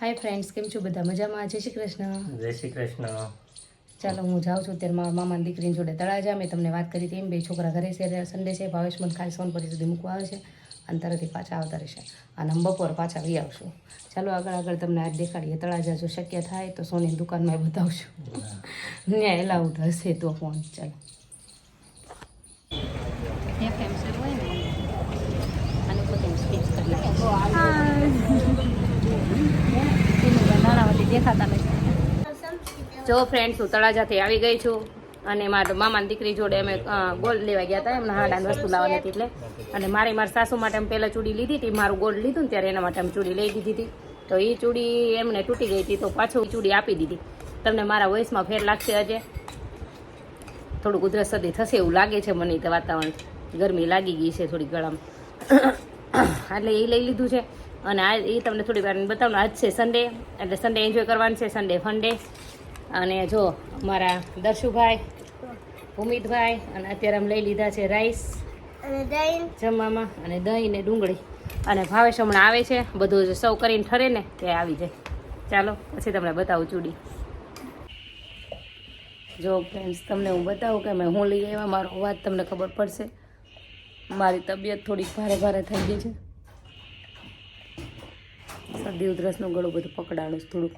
Hi friends, કેમ છો બધા? મજામાં? જય શ્રી કૃષ્ણ. જય શ્રી કૃષ્ણ. ચાલો હું જાઉં છું ત્યારે મારા મામાની દીકરીની જોડે તળાજા. મેં તમને વાત કરી હતી એમ, બે છોકરા ઘરે છે, સન્ડે છે. ભાવેશ મને ખાલી સોનપરી સુધી મૂકવા આવે છે અને તરતથી પાછા આવતા રહેશે અને અમે બપોર પાછા વી આવશું. ચાલો આગળ તમને આજ દેખાડીએ તળાજા. જો શક્ય થાય તો સોની દુકાનમાં બતાવશું. ત્યાં એલાઉડ હશે તો ફોન. ચાલો દેખાતા નથી. જો ફ્રેન્ડ્સ, હું તળાજાથી આવી ગઈ છું અને મારા મામાની દીકરી જોડે અમે ગોલ્ડ લેવા ગયા હતા. એમને હાડાની વસ્તુ લાવવાની હતી એટલે. અને મારા સાસુ માટે અમે પહેલાં ચૂડી લીધી હતી. મારું ગોલ્ડ લીધું ને ત્યારે એના માટે અમે ચૂડી લઈ દીધી હતી. તો એ ચૂડી એમને તૂટી ગઈ હતી, તો પાછું ચૂડી આપી દીધી. તમને મારા વોઇસમાં ફેર લાગશે. આજે થોડુંક ઉધરસ શરદી થશે એવું લાગે છે મને. તો વાતાવરણ ગરમી લાગી ગઈ છે થોડી ગળામાં, એટલે એ લઈ લીધું છે. અને આ એ તમને થોડી વાર બતાવું. આજ છે સન્ડે, એટલે સન્ડે એન્જોય કરવાનું છે. Sunday funday. અને જો મારા દર્શુભાઈ, ભૂમિતભાઈ, અને અત્યારે અમે લઈ લીધા છે રાઈસ અને દહીં જમવામાં, અને દહીં ને ડુંગળી. અને ભાવેશ હમણાં આવે છે, બધું સૌ કરીને ઠરે ને ત્યાં આવી જાય. ચાલો પછી તમને બતાવું ચૂડી. જો ફ્રેન્ડ્સ, તમને હું બતાવું કે હું લઈ આવ્યા. મારો અવાજ તમને ખબર પડશે. મારી તબિયત થોડીક ભારે થઈ ગઈ છે. શરદી ઉધરસનું ગળું બધું પકડાણું થોડુંક.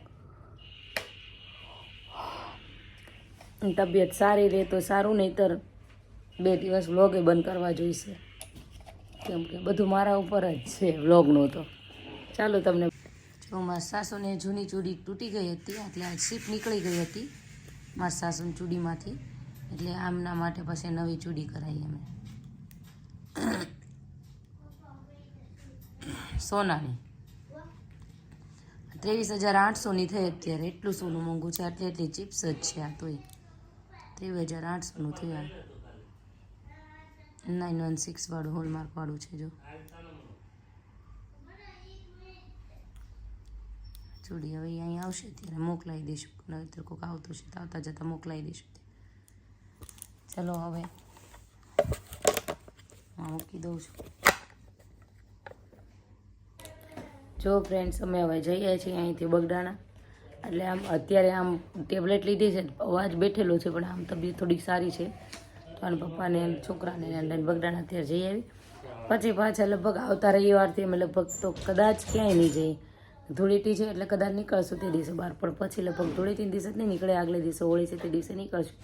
તબિયત સારી રહે તો સારું, નહીંતર 2 દિવસ વ્લોગે બંધ કરવા જોઈશે, કેમ કે બધું મારા ઉપર જ છે વ્લોગનું. તો ચાલો તમને જો મારા સાસુને જૂની ચૂડી તૂટી ગઈ હતી, એટલે આ સીપ નીકળી ગઈ હતી મારા સાસુની ચૂડીમાંથી, એટલે આમના માટે પછી નવી ચૂડી કરાવી અમે સોનાની. 23,800ની થઈ અત્યારે. એટલું સોનું મોંઘું છે. એટલી ચિપ્સ જ છે આ. તોય 23,800નું થયું. 916 વાળું હોલમાર્ક વાળું છે. જો ચૂડી હવે અહીં આવશે ત્યારે મોકલાવી દઈશું. નહીતર કોઈક આવતું છે તો આવતા જતાં મોકલાવી દઈશું. ચલો હવે મૂકી દઉં છું. જો ફ્રેન્ડ્સ, અમે હવે જઈએ છીએ અહીંથી બગડાણા. એટલે આમ અત્યારે આમ ટેબ્લેટ લીધી છે, અવાજ બેઠેલો છે, પણ આમ તબિયત થોડીક સારી છે. તો અને પપ્પાને છોકરાને લઈને બગડાણા અત્યારે જઈ આવી. પછી પાછા લગભગ આવતા રવિવારથી અમે લગભગ તો કદાચ ક્યાંય નહીં જઈએ. ધૂળેટી છે એટલે કદાચ નીકળશું તે દિવસે બહાર, પણ પછી લગભગ ધૂળેટી દિવસે જ નહીં નીકળે. આગલે દિવસે હોળી છે તે દિવસે નીકળશું.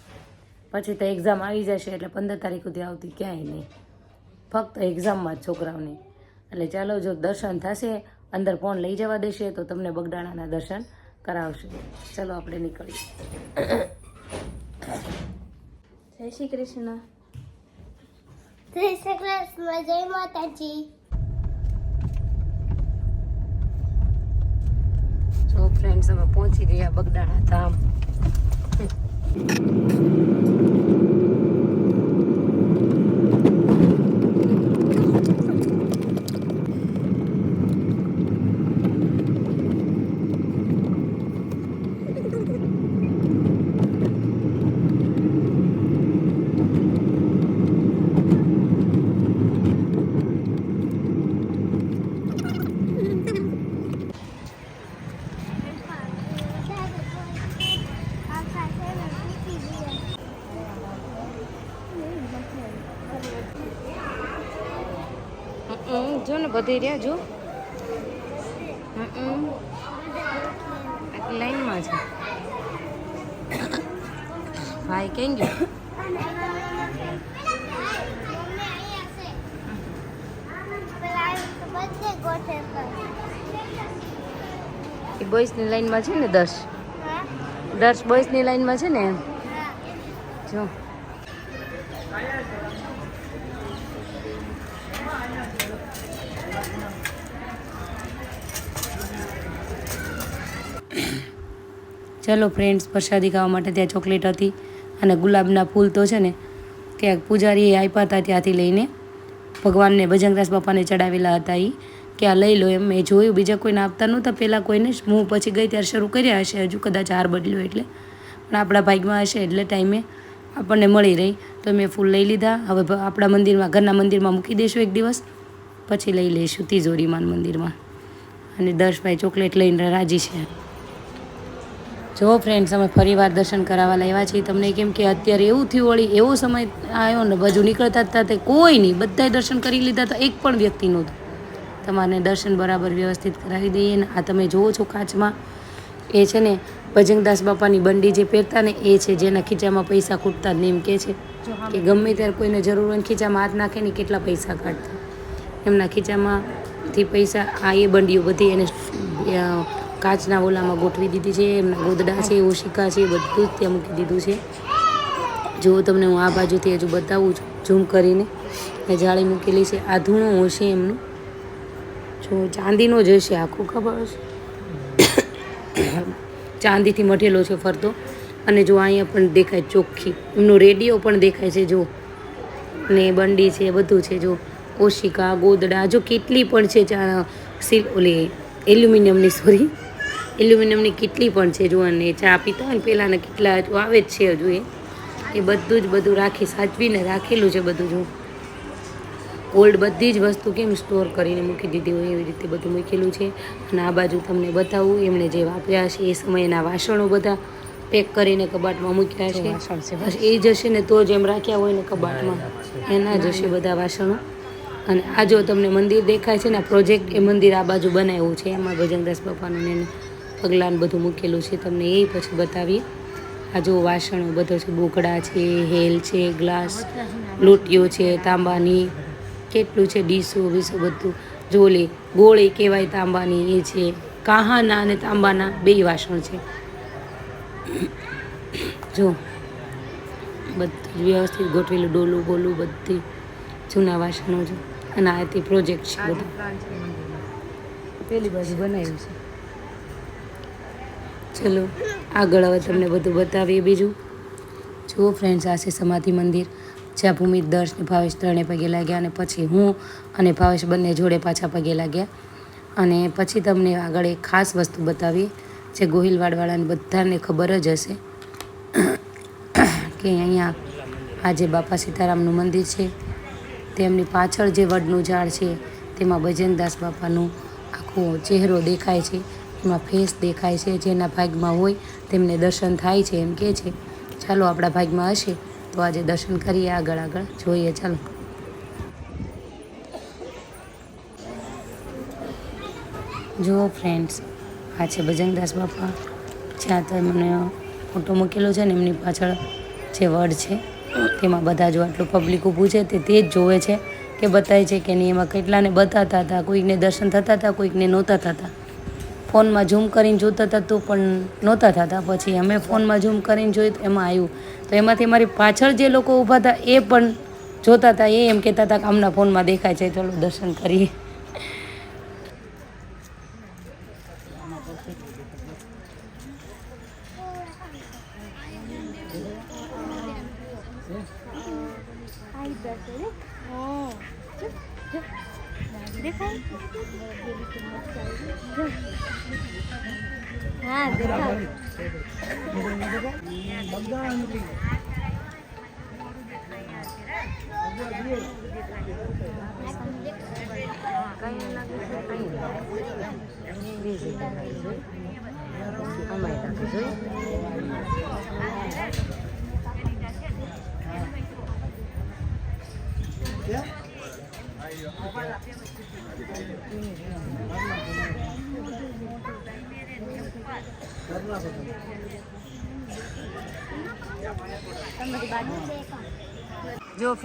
પછી તો એક્ઝામ આવી જશે એટલે 15 તારીખ સુધી આવતી ક્યાંય નહીં, ફક્ત એક્ઝામમાં જ છોકરાઓને. એટલે ચાલો, જો દર્શન થશે, અંદર ફોન લઈ જવા દેશે તો તમને બગડાણાના દર્શન કરાવશું. ચલો આપણે નીકળીએ. જય શ્રી કૃષ્ણ. જય શ્રી કૃષ્ણ. જય માતાજી. જો ફ્રેન્ડ્સ, અમે પહોંચી ગયા બગડાણા ધામ. જો ને બધી રહ્યા. જો લાઈનમાં છે. ભાઈ કેમ ગયો? એ બોયસની લાઈનમાં છે ને. દર્શ બોયસની લાઈનમાં છે ને. એમ જો ચલો ફ્રેન્ડ્સ, પ્રસાદી ખાવા માટે ત્યાં ચોકલેટ હતી અને ગુલાબના ફૂલ તો છે ને ત્યાં પૂજારીએ આપ્યા હતા, ત્યાંથી લઈને ભગવાનને બજરંગદાસ બાપાને ચડાવેલા હતા. એ કે આ લઈ લો એમ. મેં જોયું બીજા કોઈને આપતા નહોતા પહેલાં કોઈને. હું પછી ગઈ ત્યારે શરૂ કર્યા હશે, હજુ કદાચ હાર બદલ્યો એટલે, પણ આપણા ભાગમાં હશે એટલે ટાઈમે આપણને મળી રહી. તો મેં ફૂલ લઈ લીધા. હવે આપણા મંદિરમાં, ઘરના મંદિરમાં મૂકી દઈશું એક દિવસ, પછી લઈ લઈશું તિજોરીમાં મંદિરમાં. અને દર્શભાઈ ચોકલેટ લઈને રાજી છે. જો ફ્રેન્ડ્સ અમે ફરીવાર દર્શન કરાવવા લાવ્યા છીએ તમને, કેમ કે અત્યારે એવું થયું વળી એવો સમય આવ્યો ને બાજુ નીકળતા હતા તે કોઈ નહીં, બધાએ દર્શન કરી લીધા હતા, એક પણ વ્યક્તિ નહોતું. તમારે દર્શન બરાબર વ્યવસ્થિત કરાવી દઈએ ને આ તમે જુઓ છો કાચમાં એ છે ને ભજનદાસ બાપાની બંડી જે પહેરતા ને એ છે, જેના ખીચામાં પૈસા ખૂટતા જ એમ કહે છે કે ગમે ત્યારે કોઈને જરૂર હોય ને ખીચામાં હાથ નાખે ને કેટલા પૈસા કાઢતા, એમના ખીચામાંથી પૈસા આ એ બંડીઓ બધી એને કાચના ઓલામાં ગોઠવી દીધી છે. એમના ગોદડા છે, ઓશિકા છે, બધું જ ત્યાં મૂકી દીધું છે. જો તમને હું આ બાજુથી હજુ બતાવું છું ઝૂમ કરીને, એ જાળી મૂકેલી છે. આ ધૂણો હશે એમનું, જો ચાંદીનો જ હશે આખું, ખબર હશે ચાંદીથી મઢેલો છે ફરતો. અને જો અહીંયા પણ દેખાય ચોખ્ખી એમનો રેડિયો પણ દેખાય છે જો, ને બંડી છે બધું છે જો, ઓશિકા ગોદડા જો કેટલી પણ છે ઓલી એલ્યુમિનિયમની કેટલી પણ છે જો. અને ચા પીતા હોય ને પહેલાંના કેટલા આવે જ છે હજુ એ બધું રાખી સાચવીને રાખેલું છે બધું જો. ઓલ્ડ બધી જ વસ્તુ કેમ સ્ટોર કરીને મૂકી દીધી હોય એવી રીતે બધું મૂકેલું છે. અને આ બાજુ તમને બતાવું એમણે જે વાપર્યા છે એ સમયના વાસણો બધા પેક કરીને કબાટમાં મૂક્યા છે. બસ એ જ હશે ને તો જ એમ રાખ્યા હોય ને કબાટમાં, એના જ હશે બધા વાસણો. અને આ જો તમને મંદિર દેખાય છે ને પ્રોજેક્ટ, એ મંદિર આ બાજુ બનાવ્યું છે, એમાં ભજનદાસ બાપાનું એને પગલાં બધું મૂકેલું છે. તમને એ પછી બતાવીએ. આ જો વાસણો બધો છે, બોકડા છે, હેલ છે, ગ્લાસ લોટીઓ છે તાંબાની, કેટલું છે ડીશો વીસો બધું જો. ઓલી ગોળી કહેવાય તાંબાની એ છે, કાહાના અને તાંબાના બેય વાસણ છે જો. બધું વ્યવસ્થિત ગોઠવેલું, ડોલું બોલું બધી જૂના વાસણો છે. અને આથી પ્રોજેક્ટ છે બધું પેલી બાજુ બનાવ્યું છે. ચલો આગળ હવે તમને બધું બતાવીએ. બીજું જુઓ ફ્રેન્ડ્સ, આ છે સમાધિ મંદિર, જ્યાં ભૂમિ દર્શ ને ભાવેશ ત્રણે પગે લાગ્યા. અને પછી હું અને ભાવેશ બંને જોડે પાછા પગે લાગ્યા. અને પછી તમને આગળ એક ખાસ વસ્તુ બતાવીએ જે ગોહિલવાડવાળાને બધાને ખબર જ હશે કે અહીંયા આ જે બાપા સીતારામનું મંદિર છે તેમની પાછળ જે વડનું ઝાડ છે તેમાં ભજનદાસ બાપાનું આખો ચહેરો દેખાય છે, એમાં ફેસ દેખાય છે. જેના ભાગમાં હોય તેમને દર્શન થાય છે એમ કહે છે. ચાલો આપણા ભાગમાં હશે તો આજે દર્શન કરીએ, આગળ જોઈએ. ચાલો જુઓ ફ્રેન્ડ્સ, આ છે ભજનદાસ બાપા, જ્યાં તમને ફોટો મૂકેલો છે ને એમની પાછળ જે વડ છે તેમાં બધા જો આટલું પબ્લિક ઊભું છે તે જ જોવે છે કે બતાય છે કે નહીં. એમાં કેટલાને બતાતા હતા, કોઈકને દર્શન થતા હતા, કોઈકને નહોતા થતા. ફોનમાં ઝૂમ કરીને જોતા હતા તો પણ નહોતા થતા. પછી અમે ફોનમાં ઝૂમ કરીને જોયું તો એમાં આવ્યું, તો એમાંથી મારી પાછળ જે લોકો ઊભા હતા એ પણ જોતા હતા. એ એમ કહેતા હતા કે આમના ફોનમાં દેખાય છે, ચલો દર્શન કરીએ. हाँ देखा જો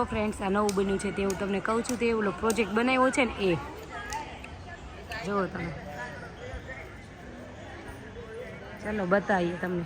ફ્રેન્ડ્સ આ નવું બન્યું છે તે હું તમને કહું છું. તે ઓલો પ્રોજેક્ટ બનાવ્યો છે ને એ જુઓ તમે. ચાલો બતાવીએ તમને.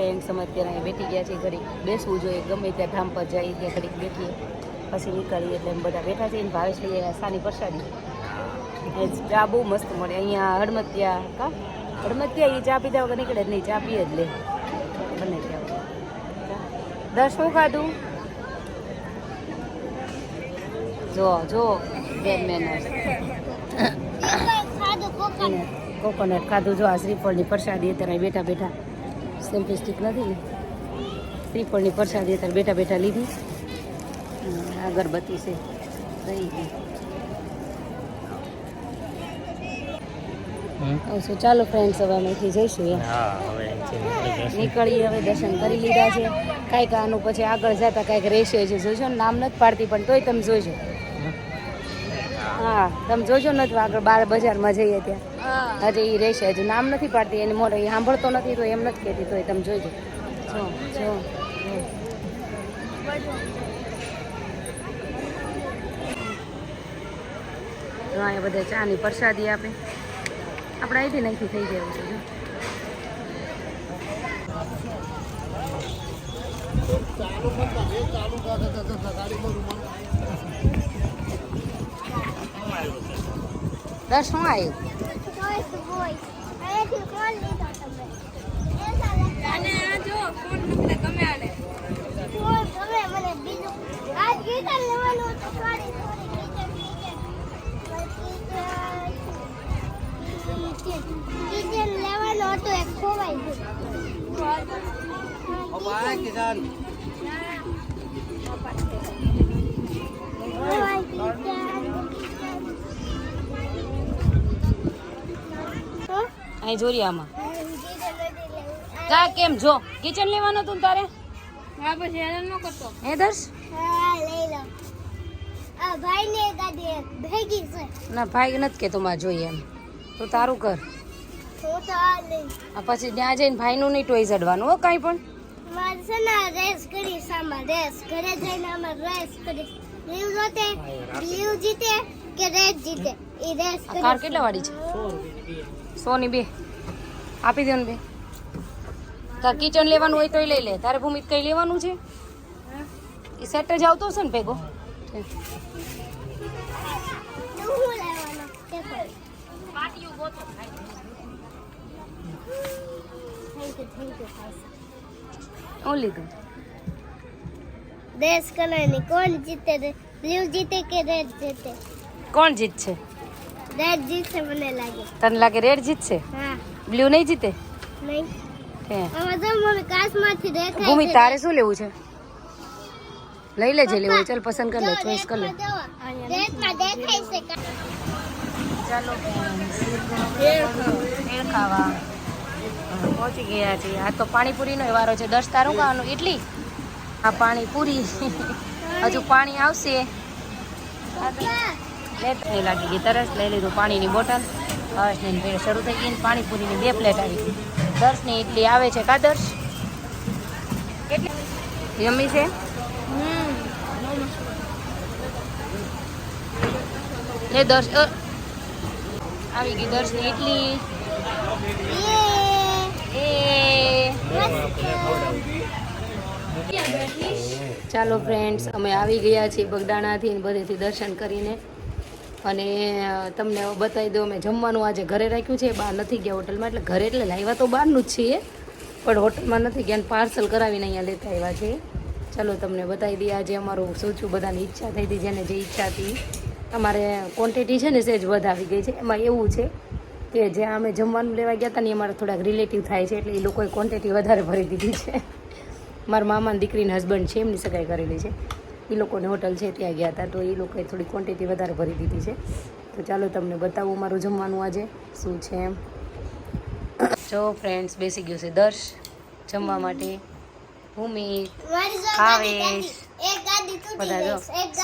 ફ્રેન્ડ્સ અમે અત્યારે અહીંયા બેઠી ગયા છીએ. ઘડીક બેસવું જોઈએ, ગમે ત્યાં ધામ પર જઈએ ત્યાં ઘડીક બેઠીએ પછી નીકળીએ. એટલે અમે બધા બેઠા છીએ. ભાવેશ લઈ આવ્યા સાની પ્રસાદી. ચા બહુ મસ્ત મળે અહીંયા હડમતિયા. હડમતિયા એ ચા પીધા વગર નીકળે જ નહીં, ચા પીએ જ લે બને ત્યાં. દસ શું ખાધું જો બેન મેનર્સ. કોકોનટ ખાધું. જો આ શ્રીફળની પ્રસાદી અત્યારે બેઠા બેઠા સિમ્પલિસ્ટિક નથી, શ્રીફળની પ્રસાદી અત્યારે બેઠા બેઠા લીધી. અગરબત્તી છે રહી ગઈ. શું ચાલો ફ્રેન્ડ્સ, હવે અમે અહીંથી જઈશું. નીકળીએ હવે. દર્શન કરી લીધા છે. કાંઈક આનું પછી આગળ જતા કાંઈક રહેશે છે. જોજો ને, નામ નથી પાડતી પણ તોય તમે જોઈજો. હા તમે જોજો નથી આગળ બાર બજારમાં જઈએ ત્યાં હજે એ રહેશે. હજુ નામ નથી પાડતી એની મોટો, એ સાંભળતો નથી તો એમ નથી કહેતી, તો એ તમે જોઈજો. જો અહીંયા બધા ચાની પ્રસાદી આપે. આપણે અહીંથી નહીંથી થઈ ગયું છે. દસ શું આવ્યું? લેવાનો હતો એક ખોવાઈ ગયું. અહીં જોરી આમાં કા કેમ જો કિચન લેવાનું હતું ને તારે? હા બસ હેરાન ન કરતો. હે દર્શ? હા લઈ લો. આ ભાઈને ગાડી ભેગી છે. ના ભાઈ નથી કે તમારે જોઈએ એમ તો તારું કર. હું તો આ લઈ. આ પછી ત્યાં જઈને ભાઈનું નહીં ટોઈ ચડવાનું હો કાંઈ પણ. મારે છે ને રેસ કરી સામા રેસ ઘરે જઈને અમે રેસ કરી. લીવ જોતે લીવ જીતે કે રેસ જીતે એ રેસ આ કરી. કાર કેટલા વાળી છે? 100 ની 2 આપી દો ને 2. તાર કિચન લેવાનું હોય તોય લઈ લે. તારે ભૂમિત કઈ લેવાનું છે? એ સેટ જ આવતો હશે ને ભેગો. તું હું લેવાનો તે પર. થેન્ક યુ હું લીધું. રેસ કરવાની કોણ જીતે? લીવ જીતે કે રેડ જીતે? કોણ જીતશે? રેડ જીતશે મને લાગે. તને લાગે રેડ જીતશે? હા. બ્લુ નહીં જીતે? નહીં. હે હવે તો મને કાચમાંથી દેખાય ભૂમિ છે. તારે શું લેવું છે? લઈ લેજે લેવું હોય. ચાલ પસંદ કર લે, જો, ચોઈસ કર લે. રેડમાં દેખાય છે ચાલો ભેળ ખાવા પહોંચી ગયા છીએ. આ તો પાણીપુરીનો વારો છે. 10 તારું ખાવાનું ઇડલી, આ પાણીપુરી. હજુ પાણી આવશે. એ લાગી ગઈ તરસ. લઈ લીધું પાણીની બોટલ. હર્ષની ભેળ શરૂ થઈ ગઈ. પાણીપુરીની 2 પ્લેટ આવી ગઈ. દર્શની ઇડલી આવે છે. કા દર્શ? કેટલી યમ્મી છે? એ દર્શ આવી ગઈ દર્શની ઇડલી. ચાલો ફ્રેન્ડ્સ, અમે આવી ગયા છીએ બગદાણાથી બધેથી દર્શન કરીને. અને તમને બતાવી દઉં, અમે જમવાનું આજે ઘરે રાખ્યું છે. બહાર નથી ગયા હોટલમાં. એટલે ઘરે એટલે લાવ્યા તો બહારનું જ છીએ પણ હોટલમાં નથી ગયા. પાર્સલ કરાવીને અહીંયા લેતા આવ્યા છીએ. ચાલો તમને બતાવી દઈએ. આજે અમારું શું બધાની ઈચ્છા થઈ હતી, જેને જે ઈચ્છા હતી. અમારે ક્વોન્ટિટી છે ને સેજ વધાવી ગઈ છે. એમાં એવું છે કે જ્યાં અમે જમવાનું લેવા ગયા હતા ને અમારા થોડાક રિલેટિવ થાય છે, એટલે એ લોકોએ ક્વોન્ટિટી વધારે ભરી દીધી છે. મારા મામાની દીકરીના હસબન્ડ છે, એમની સગાઈ કરેલી છે. એ લોકોની હોટલ છે ત્યાં ગયા હતા, તો એ લોકોએ થોડી ક્વોન્ટિટી વધારે ભરી દીધી છે. તો ચાલો તમને બતાવું મારું જમવાનું આજે શું છે એમ. જો ફ્રેન્ડ્સ, બેસી ગયું છે દર્શ જમવા માટે. ભૂમિ, ભાવેશ, બધા જો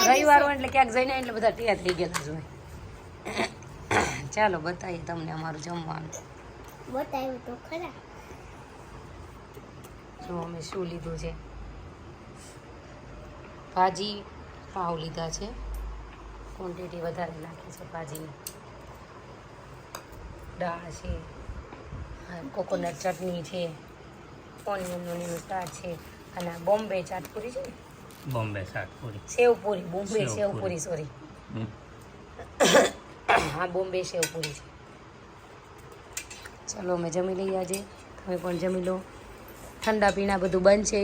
રવિવાર હોય એટલે ક્યાંક જઈને એટલે બધા તૈયાર થઈ ગયેલા જ હોય. ચાલો બતાવીએ તમને અમારું જમવાનું. બતાવ્યું તો ખરા. જો અમે શું લીધું છે. ભાજી પાવ લીધા છે, ક્વોન્ટિટી વધારે નાખી છે ભાજીની. દાળ છે, કોકોનટ ચટણી છે, ઓનિયનનું એનું ચાટ છે અને આ બોમ્બે ચાટપુરી છે ને બોમ્બે શાકપુરી. સેવપુરી બોમ્બે સેવપુરી. સેવપુરી સોરી હા બોમ્બે સેવપુરી છે. ચાલો અમે જમી લઈએ આજે, તમે પણ જમી લો. ઠંડા પીણા બધું બંધ છે.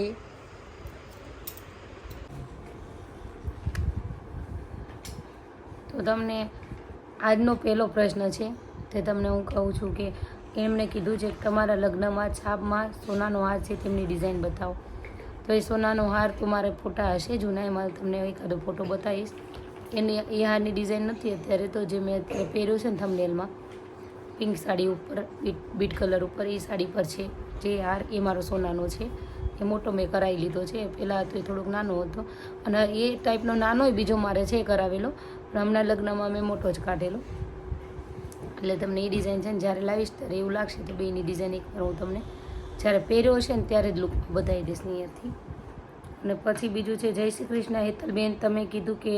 તો તમને આજનો પહેલો પ્રશ્ન છે તે તમને હું કહું છું કે એમણે કીધું છે કે તમારા લગ્નમાં છાપમાં સોનાનો હાર છે તેમની ડિઝાઇન બતાવો. તો એ સોનાનો હાર તો મારે ફોટા હશે જૂના, એમાં તમને એકાદો ફોટો બતાવીશ. એની એ હારની ડિઝાઇન નથી અત્યારે, તો જે મેં અત્યારે પહેર્યું છે ને થંબનેલમાં પિંક સાડી ઉપર બીટ કલર ઉપર એ સાડી પર છે જે હાર એ મારો સોનાનો છે. એ મોટો મેં કરાવી લીધો છે, પહેલાં હતો એ થોડોક નાનો હતો અને એ ટાઈપનો નાનો બીજો મારે છે કરાવેલો, પણ હમણાં લગ્નમાં મેં મોટો જ કાઢેલો. એટલે તમને એ ડિઝાઇન છે ને જ્યારે લાવીશ ત્યારે એવું લાગશે તો બેની ડિઝાઇન એકવાર હું તમને જ્યારે પહેર્યો છે ને ત્યારે જ લુક બતાવી દઈશ અહીંયાથી. અને પછી બીજું છે જય શ્રી કૃષ્ણ હેતલબેન, તમે કીધું કે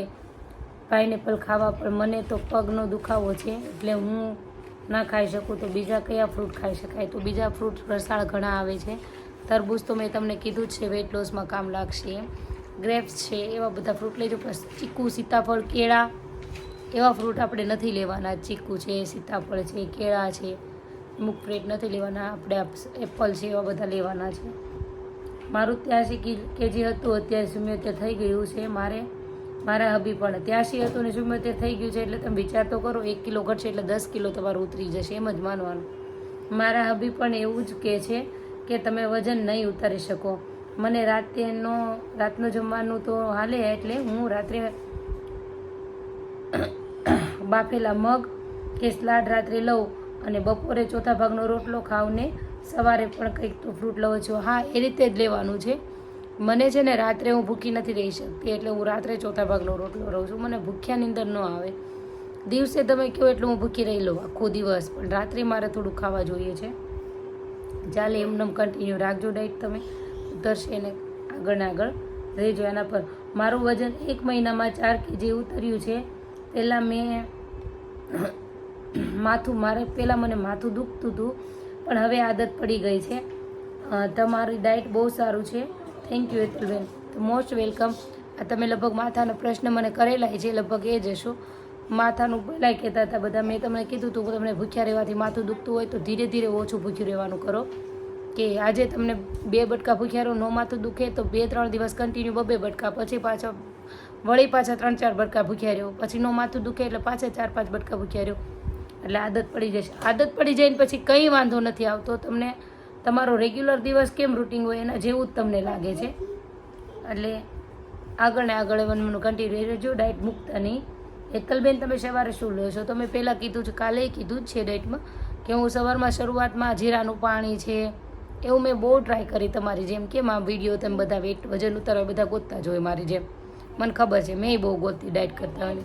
પાઇનેપલ ખાવા, પણ મને તો પગનો દુખાવો છે એટલે હું ના ખાઈ શકું, તો બીજા કયા ફ્રૂટ ખાઈ શકાય? તો બીજા ફ્રૂટ રસાળ ઘણા આવે છે. તરબૂચ તો મેં તમને કીધું જ છે વેટ લોસમાં કામ લાગશે. ગ્રેપ્સ છે, એવા બધા ફ્રૂટ લેજો. પ્લસ ચીકુ, સીતાફળ, કેળા એવા ફ્રૂટ આપણે નથી લેવાના. ચીકુ છે, સીતાફળ છે, કેળા છે, અમુક ફ્રૂટ નથી લેવાના આપણે. એપલ છે એવા બધા લેવાના છે. મારું 83 kg હતું, અત્યારે 77 થઈ ગયું છે. મારા હબી પણ 83 હતું ને 77 થઈ ગયું છે. એટલે તમે વિચાર તો કરો, 1 કિલો ઘટશે એટલે 10 કિલો તમારું ઉતરી જશે, એમ જ માનવાનું. મારા હબી પણ એવું જ કહે છે કે તમે વજન નહીં ઉતારી શકો. મને રાતનું જમવાનું તો હાલે, એટલે હું રાત્રે બાફેલા મગ કે સલાડ રાત્રે લઉં અને બપોરે ચોથા ભાગનો રોટલો ખાઉં ને સવારે પણ કંઈક તો ફ્રૂટ લઉં છું. હા, એ રીતે જ લેવાનું છે. મને છે ને રાત્રે હું ભૂખી નથી રહી શકતી, એટલે હું રાત્રે ચોથા ભાગનો રોટલો રહું છું. મને ભૂખ્યાની અંદર ન આવે. દિવસે તમે કહો એટલે હું ભૂખી રહી લઉં આખો દિવસ, પણ રાત્રે મારે થોડું ખાવા જોઈએ છે. ચાલે એમનેમ કન્ટિન્યુ રાખજો ડાયટ, તમે ઉતરશે ને આગળ ને આગળ રહેજો એના પર. મારું વજન 1 મહિનામાં 4 kg ઉતર્યું છે. પહેલાં મને માથું દુખતું હતું, પણ હવે આદત પડી ગઈ છે. તમારી ડાયટ બહુ સારું છે. Thank you Hetalben, most welcome. આ તમે લગભગ માથાનો પ્રશ્ન મને કરેલા છે, લગભગ એ જ હશો. માથાનું પહેલાંય કહેતા હતા બધા, મેં તમને કીધું હતું તમને ભૂખ્યા રહેવાથી માથું દુખતું હોય તો ધીરે ધીરે ઓછું ભૂખ્યું રહેવાનું કરો. કે આજે તમને 2 બટકા ભૂખ્યા રહો, નો માથું દુખે તો 2-3 દિવસ કન્ટિન્યુ 2 બટકા, પછી પાછા 3-4 બટકા ભૂખ્યા રહ્યો, પછી નો માથું દુખે એટલે પાછા 4-5 બટકા ભૂખ્યા રહ્યો, એટલે આદત પડી જશે. આદત પડી જાય ને પછી કંઈ વાંધો નથી આવતો. તમને તમારો રેગ્યુલર દિવસ કેમ રૂટિન હોય એના જેવું જ તમને લાગે છે. એટલે આગળ ને આગળ મને કન્ટિન્યુ રહેજો, ડાયટ મૂકતા નહીં. હેતલબેન, તમે સવારે શું લો છો? તમે પહેલાં કીધું છે, કાલે કીધું જ છે ડાયટમાં કે હું સવારમાં શરૂઆતમાં જીરાનું પાણી છે એવું મેં બહુ ટ્રાય કરી તમારી જેમ. કેમ આ વિડીયો તમે બધા વજન ઉતારવા બધા ગોતતા જ હોય મારી જેમ, મને ખબર છે, મેં બહુ ગોતતી ડાયટ કરતા હોય.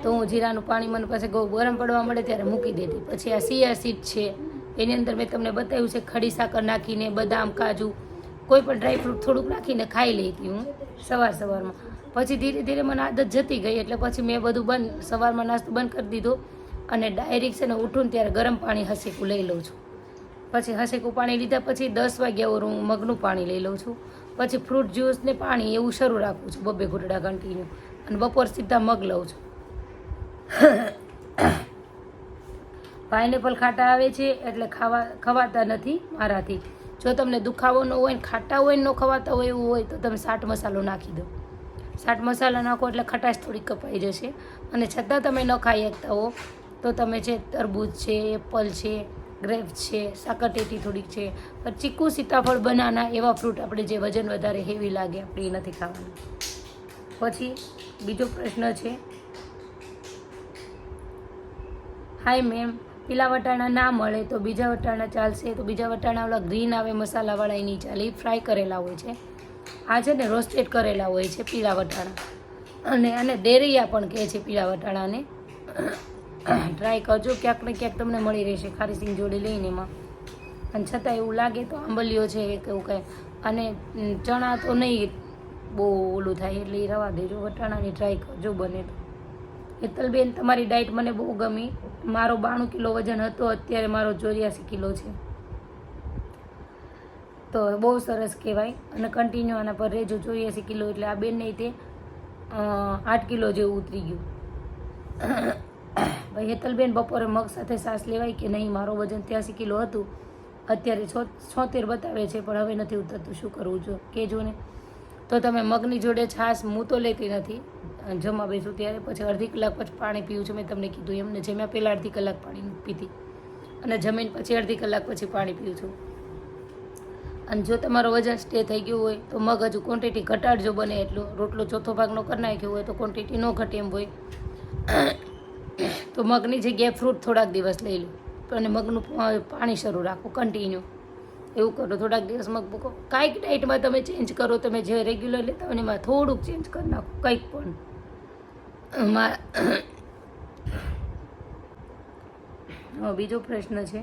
તો હું જીરાનું પાણી મને પાસે ગરમ પડવા મળે ત્યારે મૂકી દેતી. પછી આ સિયા સીડ છે, એની અંદર મેં તમને બતાવ્યું છે ખડી સાકર નાખીને બદામ, કાજુ, કોઈ પણ ડ્રાયફ્રૂટ થોડુંક નાખીને ખાઈ લેતી હું સવારમાં. પછી ધીરે ધીરે મને આદત જતી ગઈ, એટલે પછી મેં બધું બંધ, સવારમાં નાસ્તો બંધ કરી દીધો અને ડાયરેક્ટ છે ને ઉઠું ને ત્યારે ગરમ પાણી હસેકું લઈ લઉં છું. પછી હસેકું પાણી લીધા પછી 10 વાગ્યા ઓર હું મગનું પાણી લઈ લઉં છું. પછી ફ્રૂટ જ્યુસ ને પાણી એવું શરૂ રાખું છું 2 ઘૂંટડા કન્ટિન્યુ, અને બપોર સીધા મગ લઉં છું. પાઇનેપલ ખાટા આવે છે એટલે ખવાતા નથી મારાથી. જો તમને દુખાવો ન હોય ને ખાટા હોય ને ન ખવાતા હોય એવું હોય તો તમે ચાટ મસાલો નાખી દો. ચાટ મસાલા નાખો એટલે ખટાશ થોડી કપાઈ જશે. અને છતાં તમે ન ખાઈ શકતા હો તો તમે છે તરબૂચ છે, એપલ છે, ગ્રેપ્સ છે, સાકરટેટી થોડીક છે, પણ ચીકુ, સીતાફળ, બનાના એવા ફ્રૂટ આપણે જે વજન વધારે હેવી લાગે આપણે એ નથી ખાવાનું. પછી બીજો પ્રશ્ન છે, હાય મેમ, પીલા વટાણા ના મળે તો બીજા વટાણા ચાલશે? તો બીજા વટાણા ઓલા ગ્રીન આવે મસાલાવાળા એ નહીં ચાલે, એ ફ્રાય કરેલા હોય છે. આ છે ને રોસ્ટેડ કરેલા હોય છે પીળા વટાણા, અને ડેરિયા પણ કહે છે પીળા વટાણાને. ટ્રાય કરજો, ક્યાંક ને ક્યાંક તમને મળી રહેશે ખારી સિંગ જોડે લઈને એમાં. અને છતાં એવું લાગે તો આંબલીઓ છે કે એવું કંઈ, અને ચણા તો નહીં બહુ ઓલું થાય એટલે એ રવા દેજો. વટાણાની ટ્રાય કરજો બને તો. હેતલબેન, તમારી ડાયટ મને બહુ ગમી. મારો 92 કિલો વજન હતો, અત્યારે મારો 84 કિલો છે. તો બહુ સરસ કહેવાય અને કન્ટિન્યુ આના પર રહેજો. 84 કિલો એટલે આ બેન નહીં તે 8 કિલો જેવું ઉતરી ગયું. ભાઈ હેતલબેન બપોરે મગ સાથે સાસ લેવાય કે નહીં? મારો વજન 83 કિલો હતું, અત્યારે 76 બતાવે છે, પણ હવે નથી ઉતરતું. શું કરવું જો કહેજો ને. તો તમે મગની જોડે છાશ હું તો લેતી નથી જમવા બેસું ત્યારે, પછી અડધી કલાક પછી પાણી પીવું છું. મેં તમને કીધું એમને જમ્યા પહેલાં અડધી કલાક પાણી પીતી અને જમીન પછી અડધી કલાક પછી પાણી પીવું છું. અને જો તમારો વજન સ્ટે થઈ ગયું હોય તો મગ હજુ ક્વોન્ટિટી ઘટાડજો બને એટલું. રોટલો ચોથો ભાગનો કરી નાખ્યો હોય તો ક્વોન્ટિટી ન ઘટે એમ હોય તો મગની જગ્યાએ ફ્રૂટ થોડાક દિવસ લઈ લો અને મગનું પાણી શરૂ રાખો કન્ટિન્યુ. એવું કરો થોડાક દિવસ મગ મૂકો. કાંઈક ડાયટમાં તમે ચેન્જ કરો, તમે જે રેગ્યુલર લેતા હોય એમાં થોડુંક ચેન્જ કરી નાખો કંઈક પણ. હવે બીજો પ્રશ્ન છે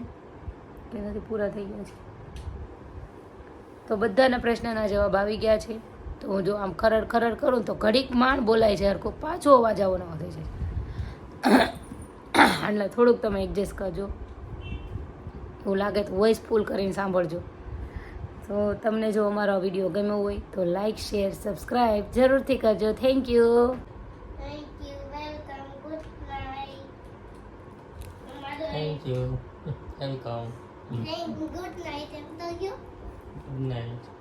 કે નથી પૂરા થઈ ગયા છે? તો બધાના પ્રશ્નના જવાબ આવી ગયા છે. તો હું જો આમ ખરડ ખરડ કરું તો ઘડીક માંડ બોલાય છે, હરકો પાછો અવાજ આવવાનો વધે છે. એટલે થોડુંક તમે એડજસ્ટ કરજો. એવું લાગે તો વોઇસ ફૂલ કરીને સાંભળજો. તો તમને જો અમારો વિડીયો ગમ્યો હોય તો લાઇક, શેર, સબસ્ક્રાઈબ જરૂરથી કરજો. Thank you. Thank you, welcome, good night. Thank you welcome good night એમ તો ગયો. Good night.